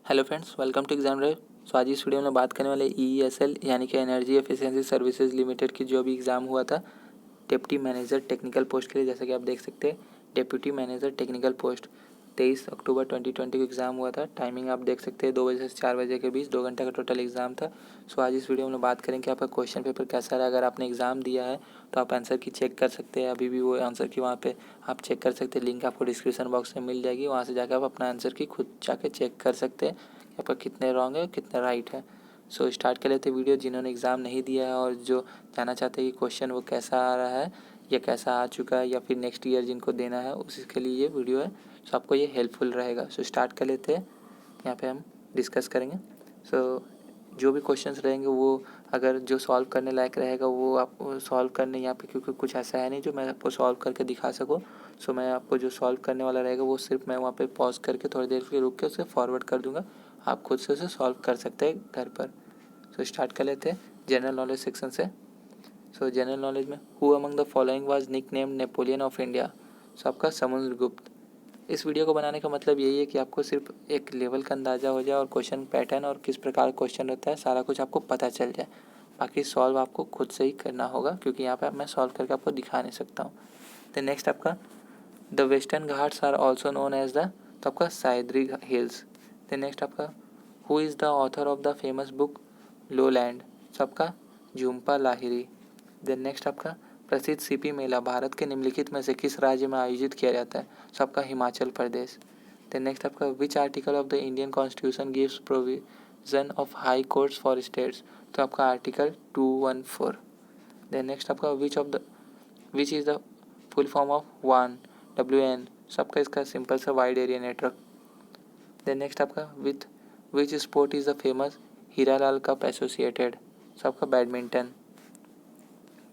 Hello friends, welcome to exam ray. आज इस video में बात करने वाले EESL यानी कि एनर्जी एफिशिएंसी सर्विसेज लिमिटेड की जो भी एग्ज़ाम हुआ था डिप्टी मैनेजर टेक्निकल पोस्ट के लिए। जैसा कि आप देख सकते हैं, डिप्टी मैनेजर टेक्निकल पोस्ट 23 अक्टूबर 2020 को एग्ज़ाम हुआ था। टाइमिंग आप देख सकते हैं 2 बजे से 4 बजे के बीच 2 घंटे का टोटल एग्ज़ाम था। आज इस वीडियो में बात करें कि आपका क्वेश्चन पेपर कैसा रहा। अगर आपने एग्ज़ाम दिया है तो आप आंसर की चेक कर सकते हैं। अभी भी वो आंसर की वहाँ पे आप चेक कर सकते हैं। लिंक आपको डिस्क्रिप्शन बॉक्स में मिल जाएगी, वहाँ से जाकर आप अपना आंसर की खुद जाके चेक कर सकते हैं कि आपका कितने रॉन्ग है कितने राइट है। स्टार्ट कर लेते वीडियो। जिन्होंने एग्ज़ाम नहीं दिया है और जो जानना चाहते हैं कि क्वेश्चन वो कैसा आ रहा है या कैसा आ चुका है या फिर नेक्स्ट ईयर जिनको देना है, उसी के लिए ये वीडियो है। आपको ये हेल्पफुल रहेगा। स्टार्ट कर लेते हैं। यहाँ पे हम डिस्कस करेंगे। जो भी क्वेश्चंस रहेंगे वो अगर जो सॉल्व करने लायक रहेगा वो आप सॉल्व करने यहाँ पे, क्योंकि कुछ ऐसा है नहीं जो मैं आपको सॉल्व करके दिखा सकूँ। मैं आपको जो सॉल्व करने वाला रहेगा वो सिर्फ मैं वहाँ पे पॉज करके थोड़ी देर के रुक के उसे फॉरवर्ड कर दूँगा। आप खुद से उसे सॉल्व कर सकते हैं घर पर। स्टार्ट कर लेते हैं जनरल नॉलेज सेक्शन से। जनरल नॉलेज में who among the following was nickname Napoleon of India. आपका समुद्रगुप्त। इस वीडियो को बनाने का मतलब यही है कि आपको सिर्फ एक लेवल का अंदाज़ा हो जाए और क्वेश्चन पैटर्न और किस प्रकार क्वेश्चन रहता है सारा कुछ आपको पता चल जाए। बाकी सॉल्व आपको खुद से ही करना होगा, क्योंकि यहाँ पे मैं सॉल्व करके आपको दिखा नहीं सकता हूँ। तो नेक्स्ट आपका the western ghats are also known as the, तो आपका सह्याद्री हिल्स। तो नेक्स्ट आपका who is the author of the famous book lowland. आपका झुम्पा लाहिरी। देन नेक्स्ट आपका प्रसिद्ध सीपी मेला भारत के निम्नलिखित में से किस राज्य में आयोजित किया जाता है। आपका हिमाचल प्रदेश। देन नेक्स्ट आपका which article of the Indian constitution gives provision of high courts for states. तो आपका आर्टिकल 214। देन नेक्स्ट आपका which is the full form of WAN WN। सबका इसका सिंपल सा wide area network. Then next आपका with which sport is the famous Hiralal cup associated. सबका badminton.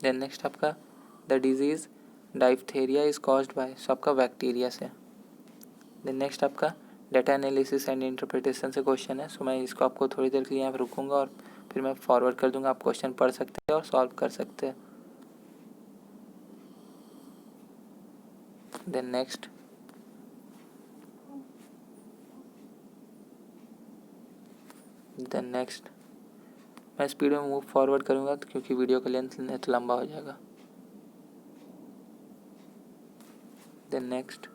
Then next आपका the disease diphtheria is caused by. आपका bacteria से। Then next आपका data analysis and interpretation से क्वेश्चन है। मैं इसको आपको थोड़ी देर के लिए यहाँ पर रुकूंगा और फिर मैं फॉरवर्ड कर दूंगा। आप क्वेश्चन पढ़ सकते हैं और सॉल्व कर सकते हैं। देन नेक्स्ट मैं स्पीड में मूव फॉरवर्ड करूंगा क्योंकि वीडियो का लेंथ लंबा हो जाएगा। Then next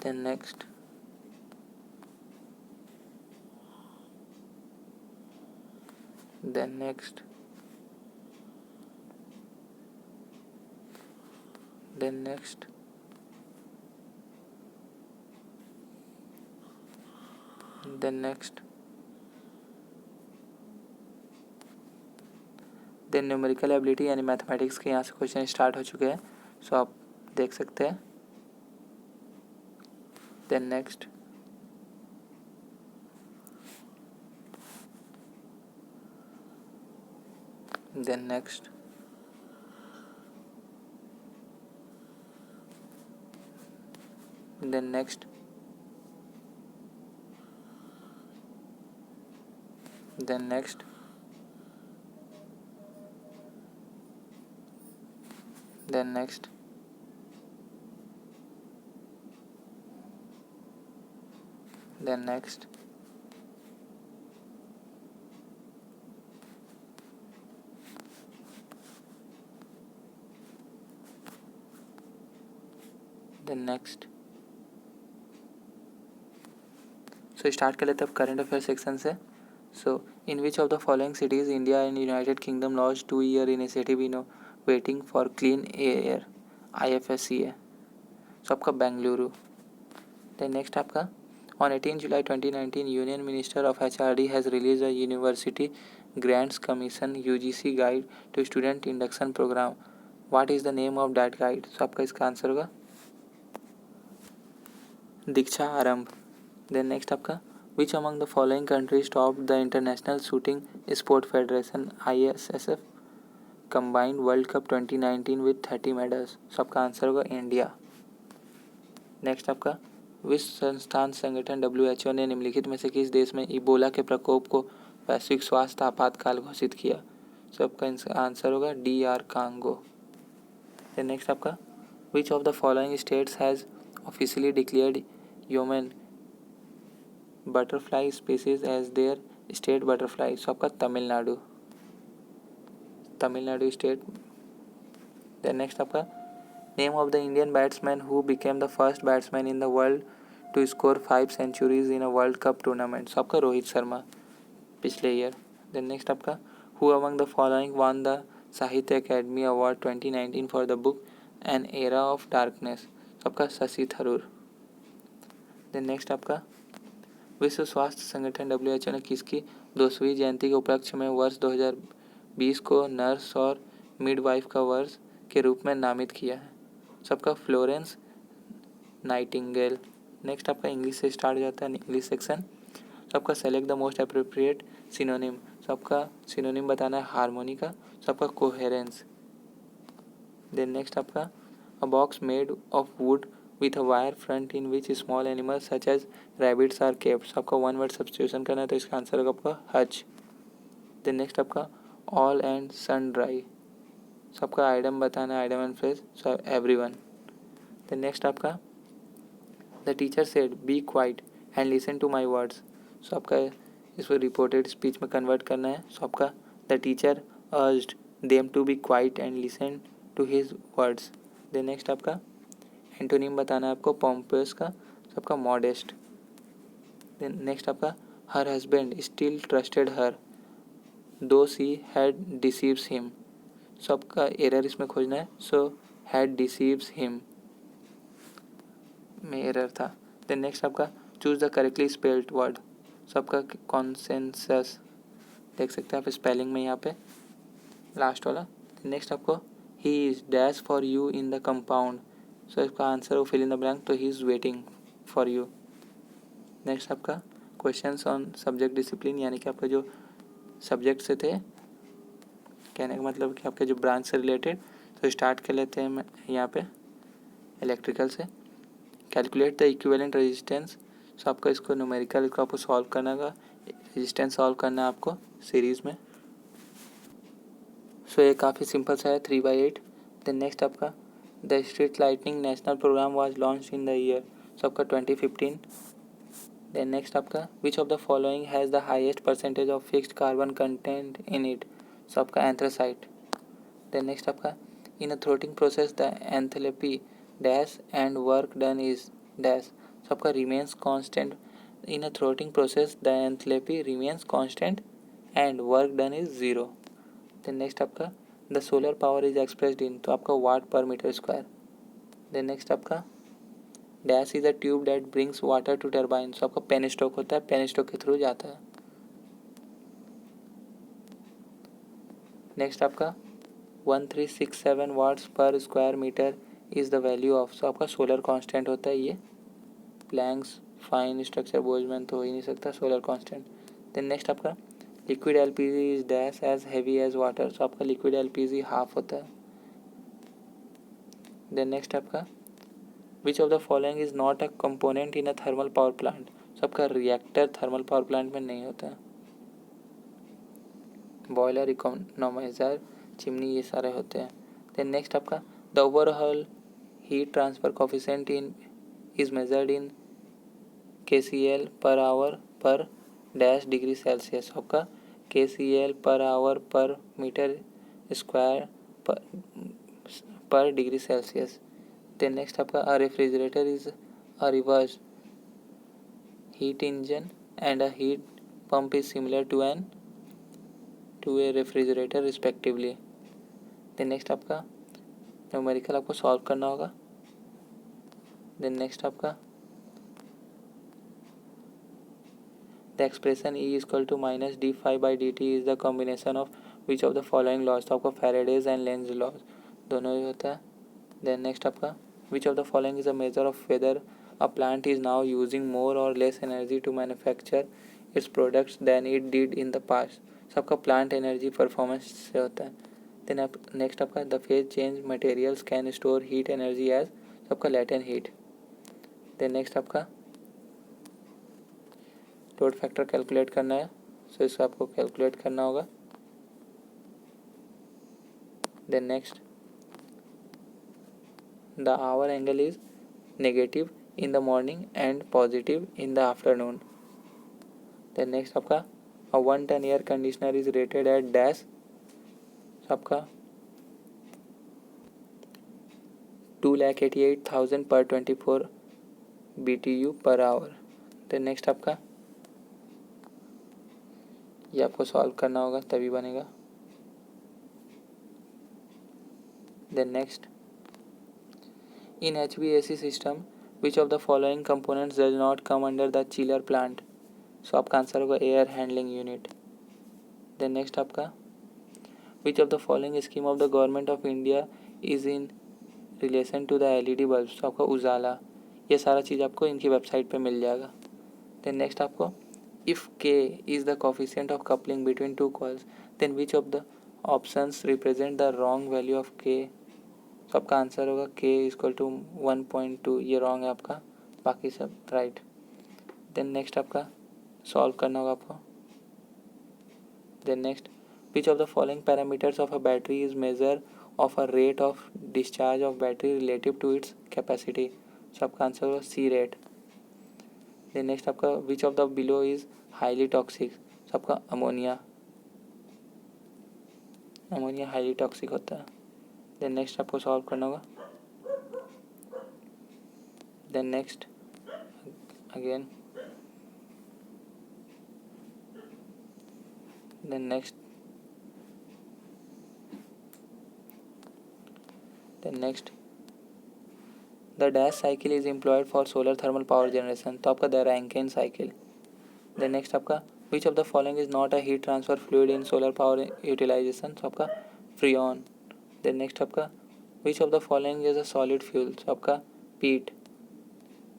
then next then next then next then next then numerical ability यानी मैथमेटिक्स के यहाँ से क्वेश्चन स्टार्ट हो चुके हैं। आप देख सकते हैं। Then next then next then next then next then next then next then next start कर लेते हैं करंट अफेयर सेक्शन से। In which of the following cities India and United Kingdom launch 2-year initiative innovating for clean air IFSCA। आपका Bengaluru. Then next आपका on 18 July 2019 union minister of HRD has release a university grants commission UGC guide to student induction programme. What is the name of that guide. आपका इसका answer होगा दीक्षा आरंभ। Then next आपका which among the following countries top the international shooting sport federation ISSF combined world cup 2019 with 30 medals. आपका answer होगा India. Next आपका विश्व संस्थान संगठन WHO ने निम्नलिखित में से किस देश में इबोला के प्रकोप को वैश्विक स्वास्थ्य आपातकाल घोषित किया। आपका आंसर होगा DR कांगो। नेक्स्ट आपका which of the following states has officially declared human butterfly species as their state butterfly? So आपका Tamil Nadu, Tamil Nadu state. Then next आपका name of the Indian batsman who became the first batsman in the world to score 5 centuries in a world cup tournament? So आपका रोहित शर्मा पिछले year. Then next आपका who among the following won the Sahitya academy award 2019 for the book an era of darkness? आपका Shashi Tharoor. Then next आपका विश्व स्वास्थ्य संगठन WHO ने किसकी 200वीं जयंती के उपलक्ष्य में वर्ष 2020 को नर्स और मिडवाइफ का वर्ष के रूप में नामित किया है? सबका फ्लोरेंस नाइटिंगेल। नेक्स्ट आपका इंग्लिश से स्टार्ट हो जाता है इंग्लिश सेक्शन। सबका select the most appropriate synonym. सबका सिनोनिम बताना है हार्मोनी का। सबका कोहेरेंस। देन नेक्स्ट आपका अ box made of would with a wire front in which small animals such as rabbits are kept? सबका वन वर्ड सब्स्टिट्यूशन करना है तो इसका आंसर होगा आपका हज। देन नेक्स्ट आपका ऑल एंड सन ड्राई। सबका आइटम बताना है item and phrase so everyone. Then next आपका the teacher said be quiet and listen to my words. So आपका इसको रिपोर्टेड स्पीच में कन्वर्ट करना है। सो आपका the teacher urged them to be quiet and listen to his words. Then next आपका antonym बताना है आपको पॉम्पियस का। सबका मॉडेस्ट। देन नेक्स्ट आपका her husband still trusted her though she had deceives him. So आपका एरर इसमें खोजना है। सो हैड डिसीव्स हिम में एरर था। देन नेक्स्ट आपका choose the correctly spelled word. So आपका कॉन्सेंसस देख सकते हैं आप स्पेलिंग में यहाँ पे लास्ट वाला। नेक्स्ट आपको he is dash for you in the compound. So इसका आंसर हो फिल इन द ब्लैंक तो he is waiting for you. Next आपका क्वेश्चंस ऑन सब्जेक्ट डिसिप्लिन यानी कि आपके जो सब्जेक्ट से थे कहने का मतलब कि आपके जो ब्रांच से रिलेटेड। तो स्टार्ट कर लेते हैं यहाँ पे इलेक्ट्रिकल से। Calculate the equivalent resistance. So आपको इसको न्यूमेरिकल को आपको सॉल्व करना होगा। रेजिस्टेंस सॉल्व करना है आपको सीरीज़ में। सो ये काफ़ी सिंपल सा है 3/8। देन नेक्स्ट आपका the street lightning national programme was launch in the year. So आपका 2015। देन नेक्स्ट आपका which of the following has the highest percentage of fixed carbon content in it? So आपका anthracite. Then next आपका in a throttling process the enthalpy dash and work done is dash. So आपका remains constant. In a throttling process the enthalpy remains constant and work done is 0। Then next आपका the solar power is expressed in तो आपका watt per metre square. Then next आपका dash is a tube that brings water to turbine. So आपका pen stroke होता है, pen stroke के through जाता है। नेक्स्ट आपका 1367 watts per square metre is the value of. So आपका solar constant होता है ये। प्लैंक्स फाइन स्ट्रक्चर बोल्ट्जमैन तो हो ही नहीं सकता सोलर कांस्टेंट। देन नेक्स्ट आपका liquid LPG is dash as heavy as water. So आपका लिक्विड एलपीजी हाफ होता है। देन नेक्स्ट आपका which of the following is not a component in a thermal power plant? So आपका reactor thermal power plant में नहीं होता है। Boiler, economiser, chimney ये सारे होते हैं। देन नेक्स्ट आपका the overall heat transfer coefficient in is measured in KCl per hour per dash degree Celsius. आपका KCl per hour per metre square per degree Celsius. Then next आपका a refrigerator is a reverse heat engine and a heat pump is similar to a refrigerator respectively. Then next आपका numerical आपको solve करना होगा। Then next आपका the expression E equal to minus d∅/dt is the combination of which of the following laws. तो आपको Faraday's and length laws दोनों ही होता है। देन नेक्स्ट आपका which of the following is a measure of whether a plant is now using more or less energy to manufacture its products than it did in the past. सबका plant energy performance से होता है। Then आप next आपका the phase change materials can store heat energy as. सबका latent heat. Then next आपका load factor calculate करना है। सो इसको आपको कैलकुलेट करना होगा। Then next the hour angle is negative in the morning and positive in the afternoon. Then next आपका a 1 ton air conditioner is rated at dash, आपका 2,88,000 पर 24 BTU per hour. Then next आपका ये आपको solve करना होगा तभी बनेगा। Then next in HVAC system which of the following components does not come under the chiller plant. So आपका आंसर होगा air handling unit. Then next आपका which of the following scheme of the government of India is in relation to the LED bulb. तो आपका उजाला। ये सारा चीज़ आपको इनकी website पे मिल जाएगा। देन नेक्स्ट आपको if K is the coefficient of coupling between two coils then which of the options represent the wrong value of K। तो आपका आंसर होगा K इक्वल टू 1.2। ये रॉन्ग है आपका, बाकी सब राइट। देन नेक्स्ट आपका सॉल्व करना होगा आपको। Then next which of the following parameters of a battery is measure of a rate of discharge of battery relative to its capacity. तो आपका आंसर होगा C रेट। देन नेक्स्ट आपका which of the below is highly toxic. तो आपका ammonia highly toxic होता है। Then next आपको solve करना होगा। Then next again then next the dash cycle is employed for solar thermal power generation. तो आपका the Rankine cycle. Then next आपका which of the following is not a heat transfer fluid in solar power utilisation. तो आपका freon. Then next आपका which of the following is a solid fuel. तो आपका peat.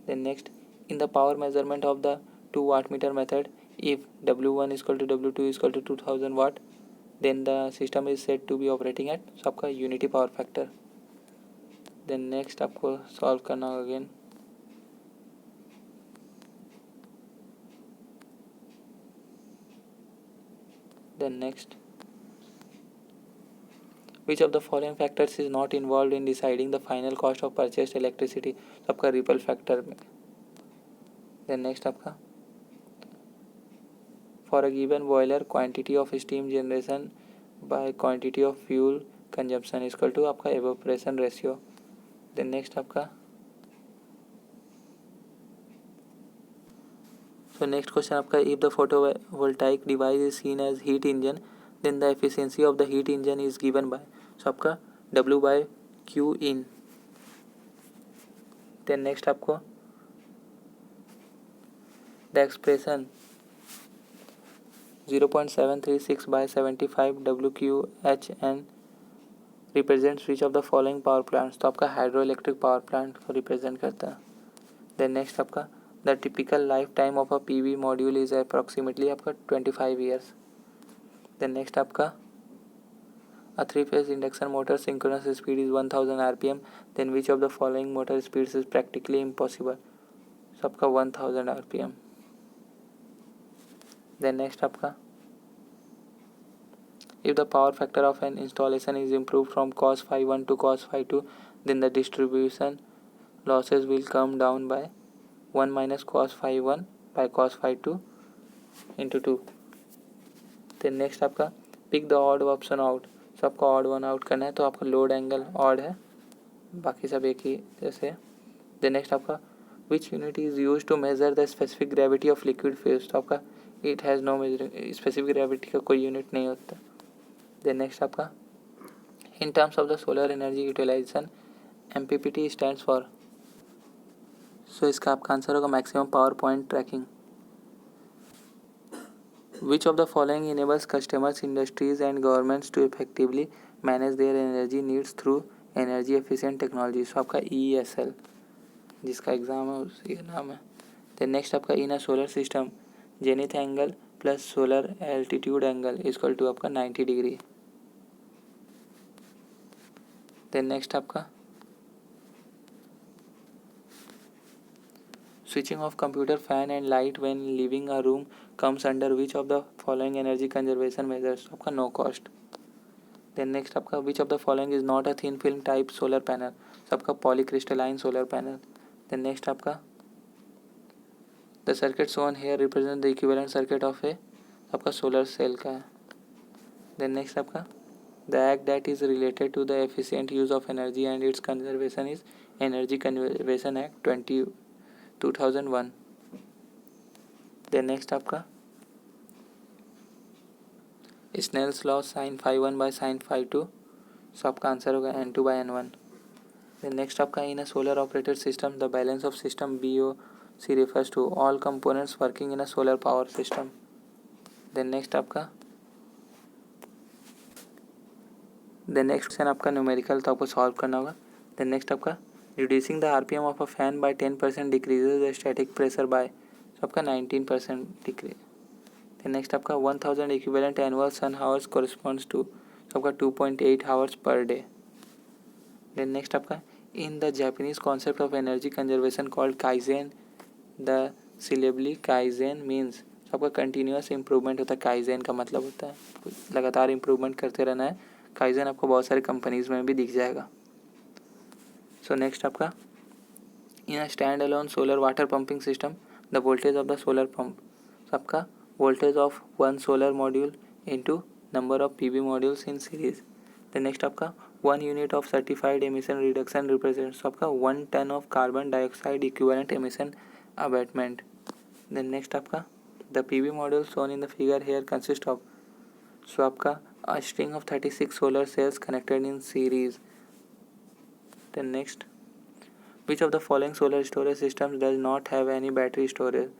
Then next in the power measurement of the 2 wattmeter method if W1 equal to W2 equal to 2000 watt then the system is set to be operating at. So आपका unity power factor. Then next आपको solve करना होगा again. Then next which of the following factors is not involve in deciding the final cost of purchased electricity. तो आपका ripple factor में। Then next आपका for a given boiler quantity of steam generation by quantity of fuel consumption equal to आपका evaporation ratio. Then next आपका so next question आपका if the photovoltaic device is seen as heat engine then the efficiency of the heat engine is given by. So आपका W by Q in. Then next आपको the expression 0.736 by 75 WQHN represents which of the following power plants. तो आपका hydro electric power plant को represent करता है। Then next आपका the typical life time of a PV module is approximately आपका 25 years. Then next आपका a 3-phase induction motor synchronous speed is 1000 rpm then which of the following motor speeds is practically impossible। so आपका 1000 rpm। then next आपका if the power factor of an installation is improved from cos phi 1 to cos phi 2 then the distribution losses will come down by 1 minus cos phi 1 by cos phi 2 into 2। then next आपका pick the odd option out। so आपका odd one out करना है तो आपका load angle odd है, बाकी सब एक ही जैसे है। देन नेक्स्ट आपका which unit is use to measure the specific gravity of liquid phase. तो आपका it has no measuring, specific gravity का कोई यूनिट नहीं होता। देन नेक्स्ट आपका in terms of the solar energy utilisation MPPT stands for. So इसका आपका answer होगा maximum power point tracking. Which of the following enables customers, industries and governments to effectively manage their energy needs through energy efficient technology। सो आपका EESL जिसका exam है उसी का नाम है। देन नेक्स्ट आपका in a solar system zenith angle plus solar altitude angle equal to आपका 90 degree. Then next आपका switching off computer fan and light when leaving a room comes under which of the following energy conservation measures। आपका no cost. Then next आपका which of the following is not a thin film type solar panel. आपका polycrystalline solar panel. Then next आपका the circuit shown here represent the equivalent circuit of a आपका solar cell का है। Then next आपका the act that is related to the efficient use of energy and its conservation is energy conservation act 2001। Then next आपका Snell's law sign five 1 by sine five 2, so आपका answer होगा N2 by N1। Then next आपका in a solar operated system the balance of system BOC refers to all components working in a solar power system। Then next आपका then next question आपका numerical, तो आपको solve करना होगा। Then next आपका reducing the RPM of a fan by 10% decreases the static pressure by, तो आपका 19% decrease. Then next आपका 1000 equivalent annual sun hours corresponds to, तो आपका 2.8 hours per day. Then next आपका in the Japanese concept of energy conservation called kaizen the syllable kaizen means, आपका continuous improvement होता है। Kaizen का मतलब होता है लगातार इंप्रूवमेंट करते रहना है। काइजेन आपको बहुत सारे कंपनीज में भी दिख जाएगा। सो नेक्स्ट आपका in a stand alone solar water pumping system the voltage of the solar pump, आपका voltage of one solar module into number of PV modules in series. Then next आपका 1 unit of certified emission reduction represents आपका 1 tonne of carbon dioxide equivalent emission abatement. Then next आपका the PV module shown in the figure here consist of, so आपका a string of 36 solar cells connected in series। Then next, which of the following solar storage systems does not have any battery storage,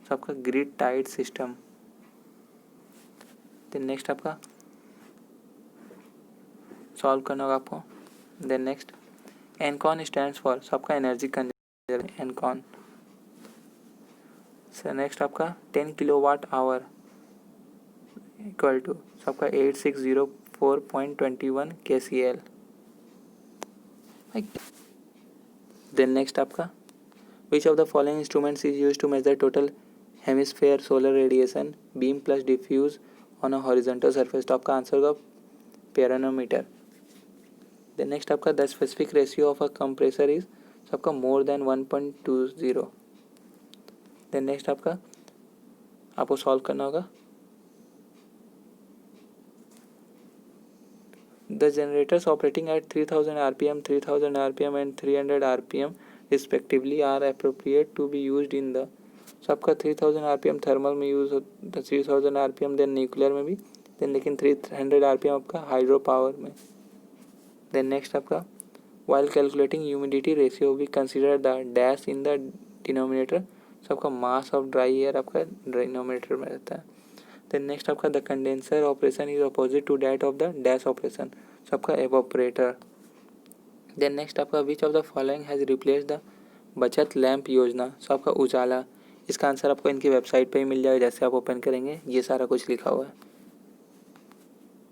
so आपका grid tied system। then next आपका solve करना होगा आपको। then next ENCON stands for, so आपका energy conservation ENCON। so next आपका 10 kilowatt hour equal to, so आपका 8604.21 KCL। Then next आपका which of the following instruments is use to measure total hemisphere solar radiation beam plus diffuse on a horizontal surface, तो आपका answer होगा pyranometer. Then next आपका the specific ratio of a compressor is, so आपका more than 1.20। Then next आपको solve करना होगा। The generators operating at 3000 RPM, 3000 RPM and 300 RPM respectively are appropriate to be used in the, so आपका 3000 RPM thermal में use होता है, 3000 RPM then nuclear में भी, देन लेकिन 300 RPM आपका हाइड्रो पावर में। देन नेक्स्ट आपका while calculating humidity ratio we consider the dash in the denominator, so आपका mass of dry air आपका डिनोमिनेटर में रहता है। देन नेक्स्ट आपका the condenser operation is opposite to that of the dash operation, so आपका evaporator. Then next आपका which of the following has replace the Bachat lamp Yojana, so आपका उजाला। इसका answer आपको इनकी वेबसाइट पे ही मिल जाएगा, जैसे आप ओपन करेंगे ये सारा कुछ लिखा हुआ है।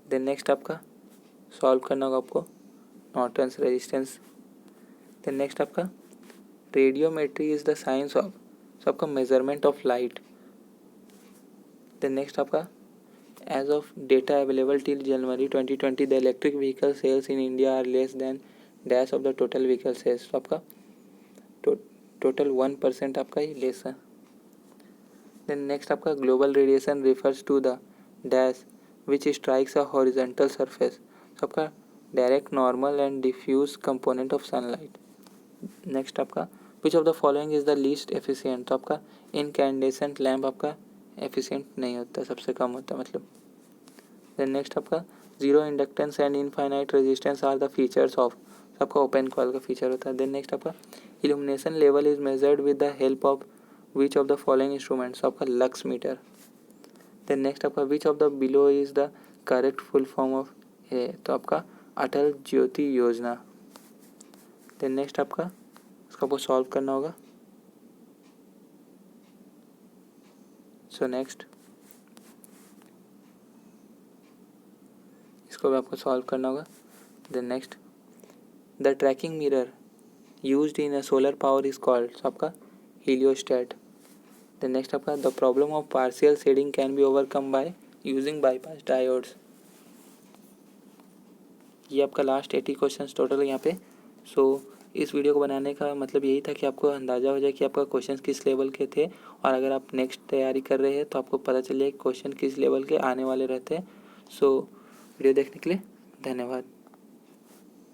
देन नेक्स्ट आपका सॉल्व करना होगा आपको नॉर्टन्स रेजिस्टेंस। देन नेक्स्ट आपका radiometry is the science of, so आपका measurement of light. Then next आपका as of data available till January 2020 the electric vehicle sales in India are less than dash of the total vehicle sales, तो आपका total 1% आपका ही less है। Then next आपका global radiation refers to the dash which strikes a horizontal surface, तो आपका direct normal and diffuse component of sunlight. Next आपका which of the following is the least efficient, तो आपका incandescent lamp आपका efficient नहीं होता, सबसे कम होता है मतलब। देन नेक्स्ट आपका zero inductance and infinite resistance are the features of, आपका ओपन कॉल का फीचर होता है। देन नेक्स्ट आपका illumination level is measured with the help of which of the following instruments, आपका लक्स मीटर। देन नेक्स्ट आपका which of the below is the correct full form of A, so आपका अटल ज्योति योजना। Then next आपका इसको solve करना होगा। So next इसको भी आपको सॉल्व करना होगा। Then next the tracking mirror used in a solar power is called, so आपका हीलियोस्टैट। देन नेक्स्ट आपका the problem of partial shading can be overcome by using bypass diodes. ये आपका last 80 question total यहाँ पे। सो इस video को बनाने का मतलब यही था कि आपको अंदाज़ा हो जाए कि आपका क्वेश्चन किस लेवल के थे, और अगर आप नेक्स्ट तैयारी कर रहे हैं तो आपको पता चल जाए क्वेश्चन किस लेवल के आने वाले रहते हैं। सो वीडियो देखने के लिए धन्यवाद।